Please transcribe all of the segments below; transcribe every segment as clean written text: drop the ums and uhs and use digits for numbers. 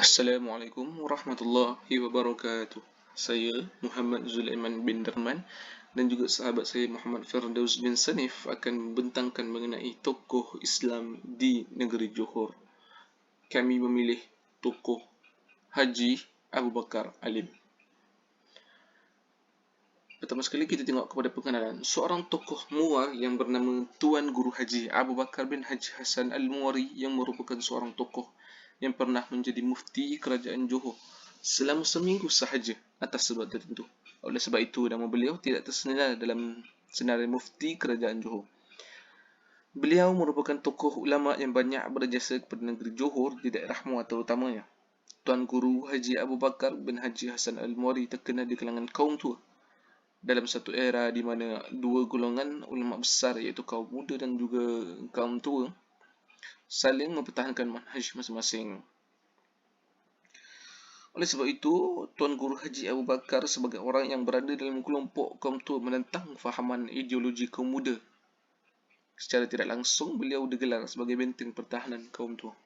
Assalamualaikum warahmatullahi wabarakatuh. Saya Muhammad Zulaiman bin Darman dan juga sahabat saya Muhammad Firdaus bin Sanif akan membentangkan mengenai tokoh Islam di negeri Johor. Kami memilih tokoh Haji Abu Bakar Alim. Pertama sekali kita tengok kepada pengenalan seorang tokoh Muar yang bernama Tuan Guru Haji Abu Bakar bin Haji Hassan Al-Muari yang merupakan seorang tokoh yang pernah menjadi mufti kerajaan Johor selama seminggu sahaja atas sebab tertentu. Oleh sebab itu, nama beliau tidak tersenar dalam senarai mufti kerajaan Johor. Beliau merupakan tokoh ulama yang banyak berjasa kepada negeri Johor di daerah Muar terutamanya. Tuan Guru Haji Abu Bakar bin Haji Hassan Al-Muari terkenal di kalangan kaum tua dalam satu era di mana dua golongan ulama besar iaitu kaum muda dan juga kaum tua saling mempertahankan manhaj masing-masing. Oleh sebab itu, Tuan Guru Haji Abu Bakar sebagai orang yang berada dalam kelompok kaum tua menentang fahaman ideologi kaum muda. Secara tidak langsung, beliau digelar sebagai benteng pertahanan kaum tua.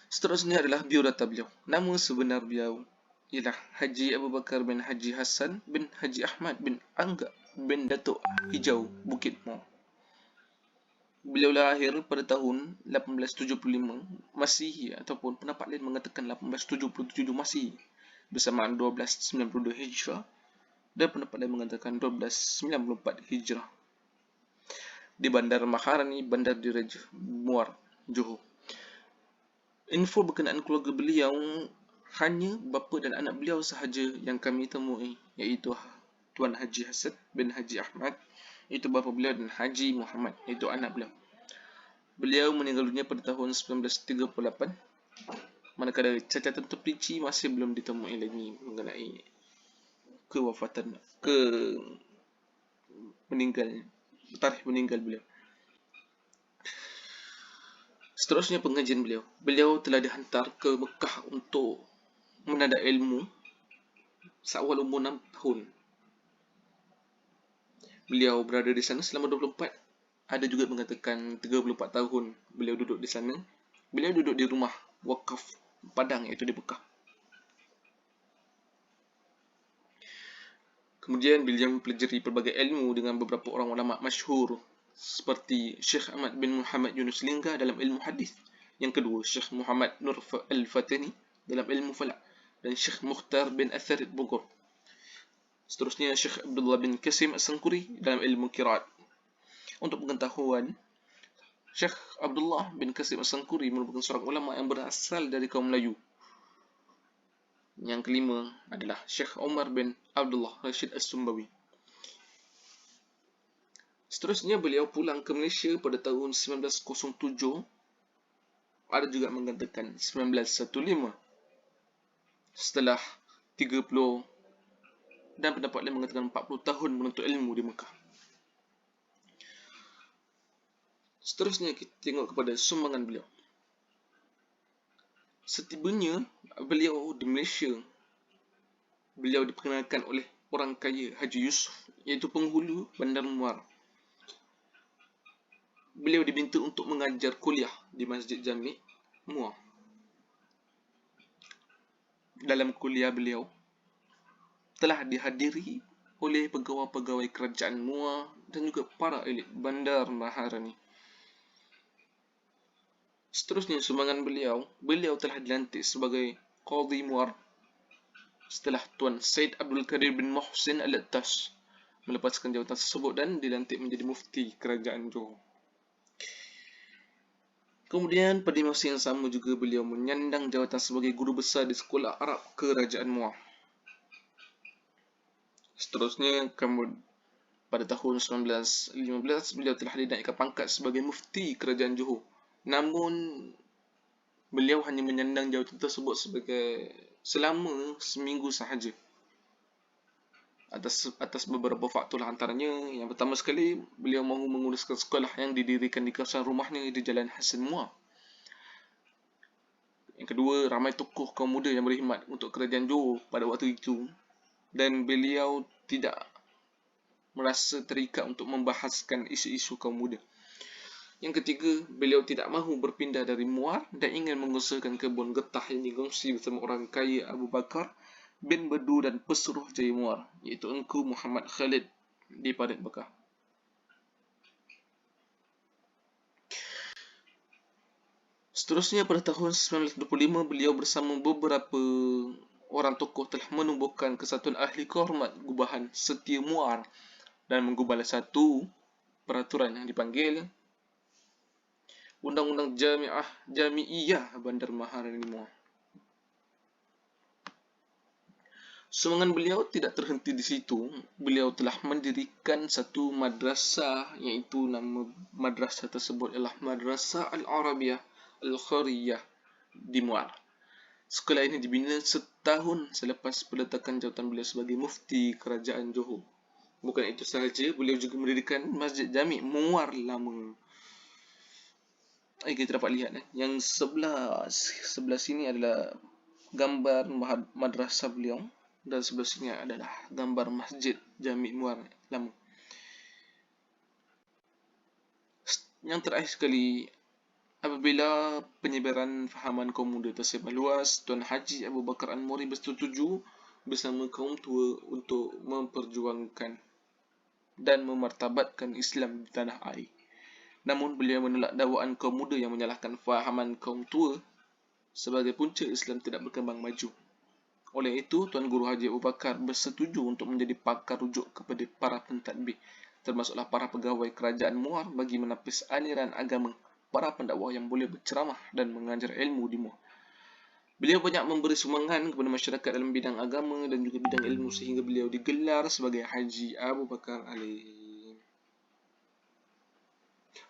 Seterusnya adalah biodata beliau. Nama sebenar beliau ialah Haji Abu Bakar bin Haji Hassan bin Haji Ahmad bin Angga bin Datuk Hijau Bukit Mo. Beliau lahir pada tahun 1875 Masihi ataupun pendapat lain mengatakan 1877 Masihi bersamaan 1292 Hijrah dan pendapat lain mengatakan 1294 Hijrah di Bandar Maharani, Bandar Diraja, Muar, Johor. Info berkenaan keluarga beliau hanya bapa dan anak beliau sahaja yang kami temui, iaitu Tuan Haji Hassan bin Haji Ahmad, iaitu bapa beliau, dan Haji Muhammad, iaitu anak beliau. Beliau meninggal dunia pada tahun 1938, manakala catatan terperinci masih belum ditemui lagi mengenai kewafatan, tarikh meninggal beliau. Seterusnya pengajian beliau. Beliau telah dihantar ke Mekah untuk menada ilmu seawal umur 6 tahun. Beliau berada di sana selama 24, ada juga mengatakan 34 tahun beliau duduk di sana. Beliau duduk di rumah wakaf Padang, iaitu di Mekah. Kemudian beliau mempelajari pelbagai ilmu dengan beberapa orang ulama masyhur seperti Syekh Ahmad bin Muhammad Yunus Lingga dalam ilmu hadis. Yang kedua, Syekh Muhammad Nur Al-Fatani dalam ilmu falak dan Syekh Mukhtar bin Athar Bogor. Seterusnya, Syekh Abdullah bin Qasim As-Sangkuri dalam ilmu qiraat. Untuk pengetahuan, Syekh Abdullah bin Qasim As-Sangkuri merupakan seorang ulama yang berasal dari kaum Melayu. Yang kelima adalah Syekh Omar bin Abdullah Rashid As-Sumbawi. Seterusnya, beliau pulang ke Malaysia pada tahun 1907. Ada juga mengatakan 1915. Setelah 30 dan pendapat lain mengatakan 40 tahun menuntut ilmu di Mekah. Seterusnya kita tengok kepada sumbangan beliau. Setibanya beliau di Malaysia, beliau diperkenalkan oleh orang kaya Haji Yusuf, iaitu penghulu Bandar Muar. Beliau diminta untuk mengajar kuliah di Masjid Jami' Muar. Dalam kuliah beliau telah dihadiri oleh pegawai-pegawai kerajaan Muar dan juga para elit Bandar Maharani. Seterusnya, sumbangan beliau telah dilantik sebagai Qadhi Muar setelah Tuan Said Abdul Qadir bin Muhsin Al-Attas melepaskan jawatan tersebut dan dilantik menjadi mufti kerajaan Johor. Kemudian pada masa yang sama juga beliau menyandang jawatan sebagai guru besar di Sekolah Arab Kerajaan Muar. Seterusnya, pada tahun 1915 beliau telah dinaikkan pangkat sebagai mufti kerajaan Johor. Namun beliau hanya menyandang jawatan tersebut selama seminggu sahaja. Atas beberapa faktor antaranya, yang pertama sekali, beliau mahu menguruskan sekolah yang didirikan di kawasan rumahnya di Jalan Hasan Muar. Yang kedua, ramai tokoh kaum muda yang berkhidmat untuk kerajaan Johor pada waktu itu, dan beliau tidak merasa terikat untuk membahaskan isu-isu kaum muda. Yang ketiga, beliau tidak mahu berpindah dari Muar dan ingin mengusahakan kebun getah yang digongsi bersama orang kaya Abu Bakar bin Bedu dan pesuruh Jaya Muar, iaitu Engku Muhammad Khalid di Parit Bekah. Seterusnya, pada tahun 1925, beliau bersama beberapa orang tokoh telah menubuhkan Kesatuan Ahli Kehormat Gubahan Setia Muar dan menggubal satu peraturan yang dipanggil Undang-Undang Jami'iyah Bandar Maharani Muar. Sumbangan beliau tidak terhenti di situ. Beliau telah mendirikan satu madrasah, iaitu nama madrasah tersebut ialah Madrasah Al-Arabiyah Al-Khairiyah di Muar. Sekolah ini dibina setahun selepas peletakan jawatan beliau sebagai mufti kerajaan Johor. Bukan itu sahaja, beliau juga mendirikan Masjid Jami' Muar Lama. Kita dapat lihat yang sebelah sini adalah gambar madrasah beliau dan sebelah sini adalah gambar Masjid Jami' Muar Lama. Yang terakhir sekali, apabila penyebaran fahaman kaum muda tersebar luas, Tuan Haji Abu Bakar An-Muri bersetuju bersama kaum tua untuk memperjuangkan dan memartabatkan Islam di tanah air. Namun beliau menolak dakwaan kaum muda yang menyalahkan fahaman kaum tua sebagai punca Islam tidak berkembang maju. Oleh itu, Tuan Guru Haji Abu Bakar bersetuju untuk menjadi pakar rujuk kepada para pentadbir, termasuklah para pegawai kerajaan Muar bagi menapis aliran agama para pendakwah yang boleh berceramah dan mengajar ilmu di Muar. Beliau banyak memberi sumbangan kepada masyarakat dalam bidang agama dan juga bidang ilmu sehingga beliau digelar sebagai Haji Abu Bakar Alim.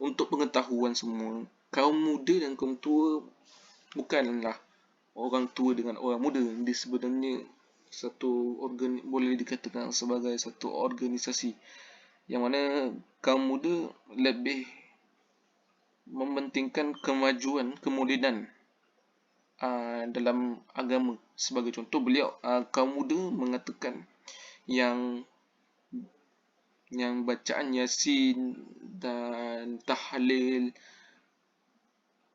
Untuk pengetahuan semua, kaum muda dan kaum tua bukanlah orang tua dengan orang muda. Dia sebenarnya boleh dikatakan sebagai satu organisasi yang mana kaum muda lebih mementingkan kemajuan, kemodenan dalam agama. Sebagai contoh, beliau kaum muda mengatakan yang bacaan Yasin dan tahlil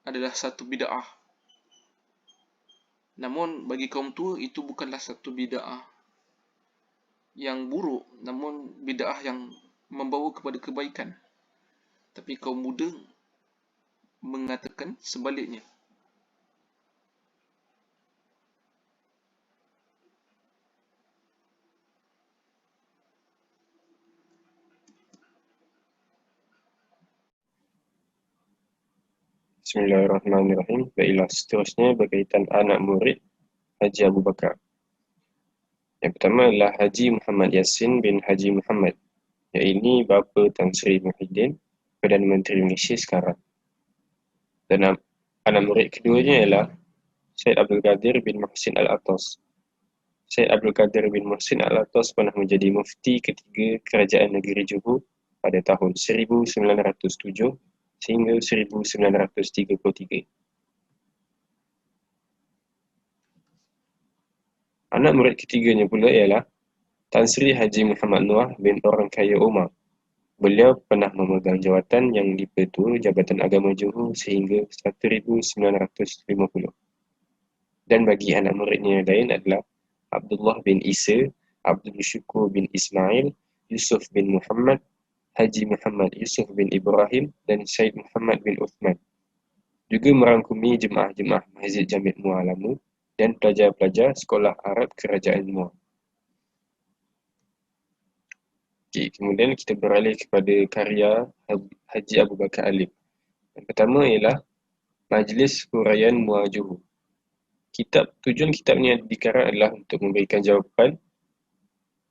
adalah satu bid'ah. Namun bagi kaum tua itu bukanlah satu bid'ah yang buruk, namun bid'ah yang membawa kepada kebaikan. Tapi kaum muda mengatakan sebaliknya. Bismillahirrahmanirrahim. Baiklah, seterusnya berkaitan anak murid Haji Abu Bakar. Yang pertama adalah Haji Muhammad Yassin bin Haji Muhammad, iaitu bapa Tan Sri Muhyiddin, Perdana Menteri Malaysia sekarang. Dan anak murid keduanya ialah Syed Abdul Qadir bin Muhsin Al-Atas. Syed Abdul Qadir bin Muhsin Al-Atas pernah menjadi mufti ketiga Kerajaan Negeri Johor pada tahun 1907 sehingga 1933. Anak murid ketiganya pula ialah Tan Sri Haji Muhammad Noah bin Orang Kaya Omar. Beliau pernah memegang jawatan yang di-Pertua Jabatan Agama Johor sehingga 1950. Dan bagi anak muridnya yang lain adalah Abdullah bin Isa, Abdul Syukur bin Ismail, Yusuf bin Muhammad, Haji Muhammad Yusuf bin Ibrahim dan Syed Muhammad bin Uthman. Juga merangkumi jemaah-jemaah Masjid Jami' Muar Lama dan pelajar-pelajar Sekolah Arab Kerajaan Muar. Kemudian kita beralih kepada karya Haji Abu Bakar Alim. Yang pertama ialah Majlis Huraian Muar Johor. Tujuan kitab ni dikarang adalah untuk memberikan jawapan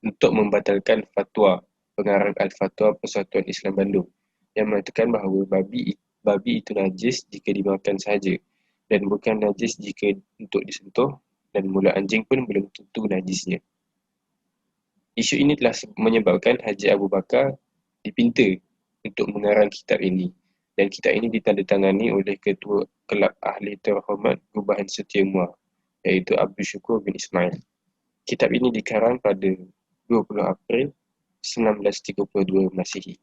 untuk membatalkan fatwa pengarang Al-Fatwa Persatuan Islam Bandung yang mengatakan bahawa babi itu najis jika dimakan sahaja dan bukan najis jika untuk disentuh, dan mulut anjing pun belum tentu najisnya. Isu ini telah menyebabkan Haji Abu Bakar dipinta untuk mengarang kitab ini, dan kitab ini ditandatangani oleh Ketua Kelab Ahli Terhormat Gubahan Setia Muar, iaitu Abdul Syukur bin Ismail. Kitab ini dikarang pada 20 April 1932 Masihi.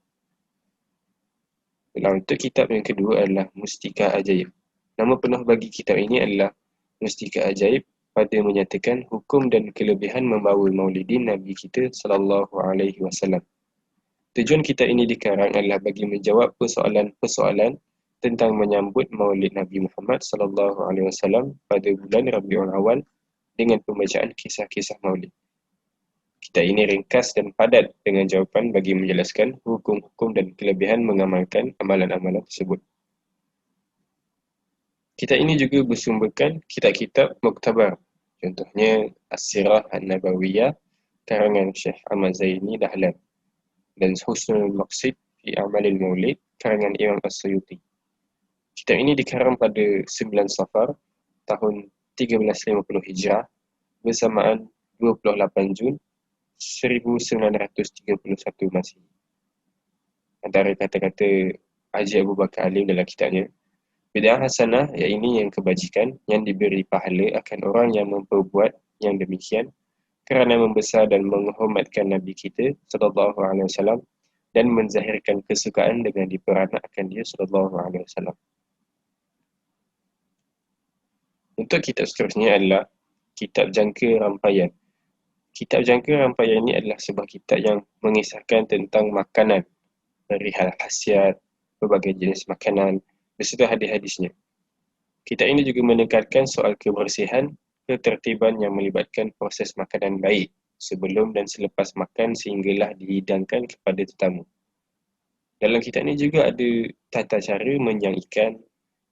Untuk kitab yang kedua adalah Mustika Ajaib. Nama penuh bagi kitab ini adalah Mustika Ajaib pada menyatakan hukum dan kelebihan membawa maulidin Nabi kita sallallahu alaihi wasallam. Tujuan kitab ini dikarang adalah bagi menjawab persoalan-persoalan tentang menyambut maulid Nabi Muhammad sallallahu alaihi wasallam pada bulan Rabiul Awal dengan pembacaan kisah-kisah maulid. Kitab ini ringkas dan padat dengan jawapan bagi menjelaskan hukum-hukum dan kelebihan mengamalkan amalan-amalan tersebut. Kitab ini juga bersumberkan kitab-kitab muktabar, contohnya As-Sirah An-Nabawiyah karangan Syekh Ahmad Zaini Dahlan dan Husnul Maqsid fi Amalil Maulid karangan Imam As-Suyuti. Kitab ini dikarang pada 9 Safar tahun 1350 Hijrah bersamaan 28 Jun 1931 Masihi. Antara kata-kata Haji Abu Bakar Alim dalam kitabnya, bid'ah hasanah iaitu yang kebajikan yang diberi pahala akan orang yang memperbuat yang demikian kerana membesar dan menghormatkan Nabi kita sallallahu alaihi wasallam dan menzahirkan kesukaan dengan diperanakkan dia sallallahu alaihi wasallam. Untuk kitab seterusnya adalah Kitab Jangka Rampaian. Kitab Jangka Rampaian ini adalah sebuah kitab yang mengisahkan tentang makanan, perihal khasiat, berbagai jenis makanan, beserta hadis-hadisnya. Kitab ini juga menekankan soal kebersihan, ketertiban yang melibatkan proses makanan baik sebelum dan selepas makan sehinggalah dihidangkan kepada tetamu. Dalam kitab ini juga ada tata cara menyang ikan,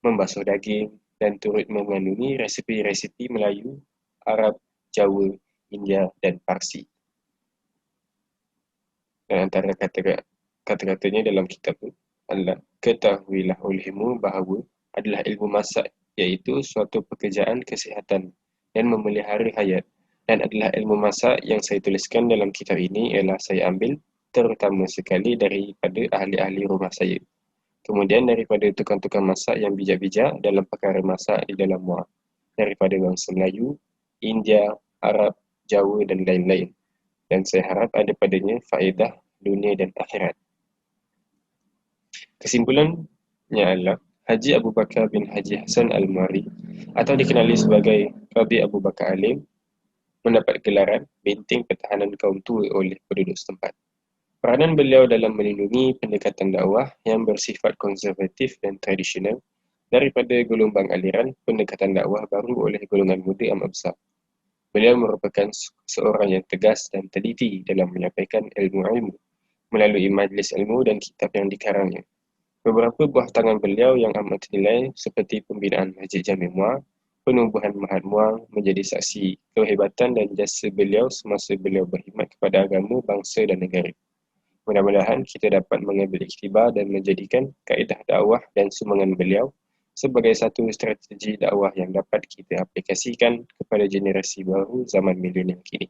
membasuh daging dan turut mengandungi resepi-resepi Melayu, Arab, Jawa, India dan Parsi. Dan antara kata-katanya dalam kitab itu adalah ketahuilah olehmu bahawa adalah ilmu masak iaitu suatu pekerjaan kesihatan dan memelihara hayat, dan adalah ilmu masak yang saya tuliskan dalam kitab ini ialah saya ambil terutama sekali daripada ahli-ahli rumah saya, kemudian daripada tukang-tukang masak yang bijak-bijak dalam perkara masak di dalam muar, daripada bangsa Melayu, India, Arab, Jawa dan lain-lain, dan saya harap ada padanya faedah dunia dan akhirat. Kesimpulannya adalah Haji Abu Bakar bin Haji Hassan Al-Muari atau dikenali sebagai Rabi Abu Bakar Alim mendapat gelaran benteng pertahanan kaum tua oleh penduduk setempat. Peranan beliau dalam melindungi pendekatan dakwah yang bersifat konservatif dan tradisional daripada gelombang aliran pendekatan dakwah baru oleh golongan muda amat besar. Beliau merupakan seorang yang tegas dan teliti dalam menyampaikan ilmu-ilmu melalui majlis ilmu dan kitab yang dikarangnya. Beberapa buah tangan beliau yang amat ternilai seperti pembinaan Masjid Jami' Muar, penubuhan Mahat Muar menjadi saksi kehebatan dan jasa beliau semasa beliau berkhidmat kepada agama, bangsa dan negara. Mudah-mudahan kita dapat mengambil iktibar dan menjadikan kaedah dakwah dan sumbangan beliau sebagai satu strategi dakwah yang dapat kita aplikasikan kepada generasi baru zaman milenial kini.